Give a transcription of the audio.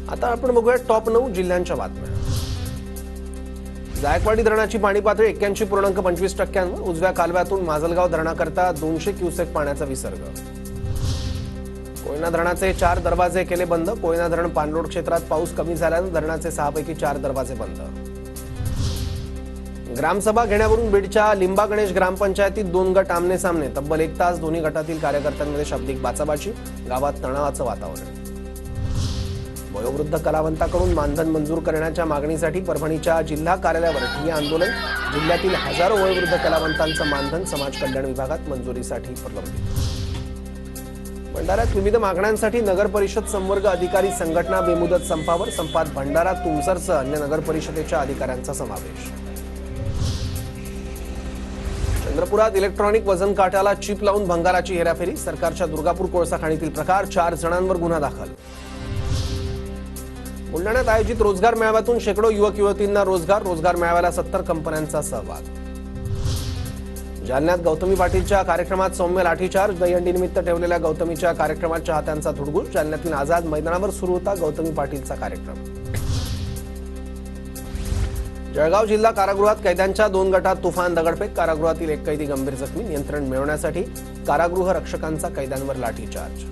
आता आपण बघूया टॉप 9 जिल्ह्यांच्या बातम्या। जायकवाडी धरणाची पाणी पातळी 81.25%, उजव्या कालव्यातून माजलगाव धरणाकरता 200 क्युसेक पाण्याचा विसर्ग। कोयना धरणाचे 4 दरवाजे केले बंद, कोयना धरण पाणलोट क्षेत्रात पाऊस कमी झाल्याने धरणाचे 6 पैकी 4 दरवाजे बंद। ग्रामसभा घेण्यावरून बीडच्या लिंबा गणेश ग्रामपंचायतीत 2 गट आमने सामने, तब्बल 1 तास दोन्ही गटातील कार्यकर्त्यांमध्ये शाब्दिक बाचाबाची, गावात तणावाचं वातावरण। वयोवृद्ध कलावंताकडून मानधन मंजूर करण्याच्या मागणीसाठी परभणीच्या जिल्हा कार्यालयावर ठिय्या आंदोलन, जिल्ह्यातील हजारो वयोवृद्ध कलावंतांचं मानधन समाज कल्याण विभागात मंजुरीसाठी प्रलंबित। भंडाऱ्यात विविध मागण्यांसाठी नगर परिषद संवर्ग अधिकारी संघटना बेमुदत संपावर, संपात भंडारा तुमसरसह अन्य नगर परिषदेच्या अधिकाऱ्यांचा समावेश। चंद्रपुरात इलेक्ट्रॉनिक वजन काट्याला चिप लावून भंगाराची हेराफेरी, सरकारच्या दुर्गापूर कोळसा खाणीतील प्रकार, 4 जणांवर गुन्हा दाखल। बुलढाण्यात आयोजित रोजगार मेळाव्यातून शेकडो युवक युवतींना रोजगार, रोजगार मेळाव्याला 70 कंपन्यांचा सहभाग। जालन्यात गौतमी पाटीलच्या कार्यक्रमात सौम्य लाठीचार्ज, दहीहंडीनिमित्त ठेवलेल्या गौतमीच्या कार्यक्रमात चाहत्यांचा धुडगूस, जालन्यातील आझाद मैदानावर सुरू होता गौतमी पाटीलचा कार्यक्रम। जळगाव जिल्हा कारागृहात कैद्यांच्या 2 गटात तुफान दगडफेक, कारागृहातील 1 कैदी गंभीर जखमी, नियंत्रण मिळवण्यासाठी कारागृह रक्षकांचा कैद्यांवर लाठीचार्ज।